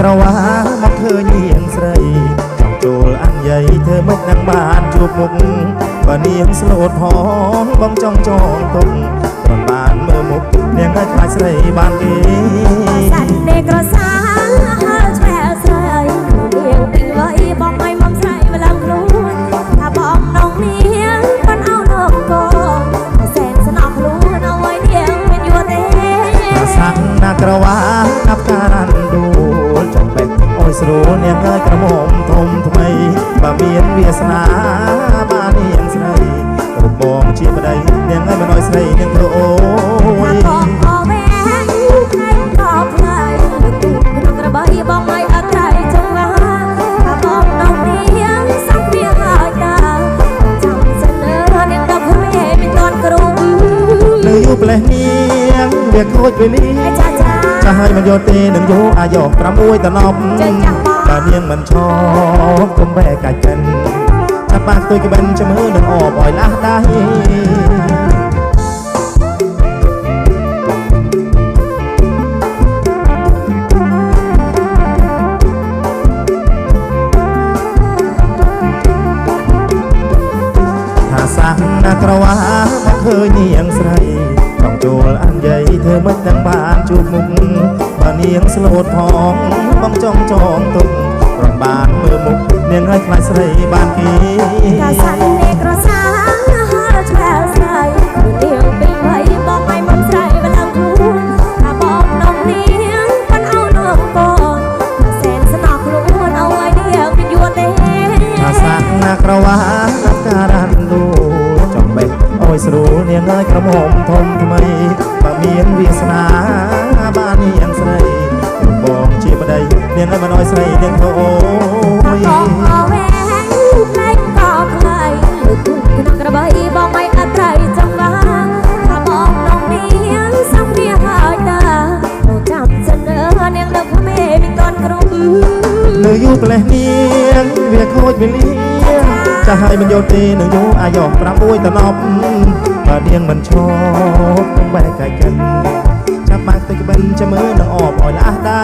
ក្រវ៉ាមកឃើញនាងស្រីចង់ចូលអញ្ញៃធ្វើមិននឹងបានជួបមុខបើនាងស្លូតផងបងចង់ចងទុកគ្រាន់បានមើលមុខនាងឲ្យខ្លាចស្រីបានគេសាច់នេក្រសាហើឆ្វែស្រីនាងពីងវៃបងឲ្យមកស្រីម្លងខ្លួនថាបងនងនាងមិនអោនងកូនសែនស្នប់ខ្លួនเอาไว้នាងមិនយល់ទេសាក់ណាក្រវ៉ាណាប់ការ៉ាន់ដួលចង់បែកអើយស្រួលនាងឲ្យក្រមុំធំថ្មីបើមានវាសនាបាននាងស្រីរូបបងជាប្តីនាងឲ្យមិនអោយស្រីនាងធ្វើអូយបងអវែងខ្លែងក៏ខ្លាយទូក្នុងក្របីបងឲ្យអត់ត្រៃចង្វាថាបងនងនាងសាប់វាហើយតាចាំសិននាងដល់ព្រេមិនតន់គ្រូនៅយូផ្លេះនាងវាខូចវេលាចាស់ហើយមិនយកទេនឹងយកអាយុ6តនប់បើនាងមិនឈប់កុំបែកកាច់កិនចាប់បាក់ទុយក្បិនចាំមើលនឹងអបឲ្យលាស់ដៃថាសាក់ណាក្រវ៉ាមកឃើញនាងស្រីចង់ចូលអញ្ញៃធ្វើមិននឹងបានជួបមុខបើនាងស្លូតផងបងចង់ចងទុកគ្រាន់បានមើលមុខនាងឲ្យខ្លាចស្រីបានគេកាសាក់នេក្រសាហើឆ្វែស្រីនាងពីងវៃបងឲ្យមកស្រីម្លងខ្លួនថាបងនងនាងមិនអោនងកូនសែនស្នប់ខ្លួនเอาไว้នាងមិនយល់ទេថាសាក់ណាក្រវ៉ាណាប់ការ៉ាន់ដួលចង់បែកអើយស្រួលនាងឲ្យក្រមុំធំថ្មីបើមានវាសនាបាននាងស្រីរូបបងជាប្តីនាងឲ្យមិនអោយស្រីនាងធ្វើអូយបងអវែងខ្លែងក៏ខ្លាយទូក្នុងក្របីបងឲ្យអត់ត្រៃចង្វាថាបងនងនាងសាប់វាហើយតាចាំសិននាងដល់ព្រេមិនតន់គ្រូនៅយូផ្លេះនាងវាខូចវេលាចាស់ហើយមិនយកទេនឹងយកអាយុ6តនប់បើនាងមិនឈប់កុំបែកកាច់កិនចាប់បាក់ទុយក្បិនចាំមើលនឹងអបឲ្យលាស់ដៃ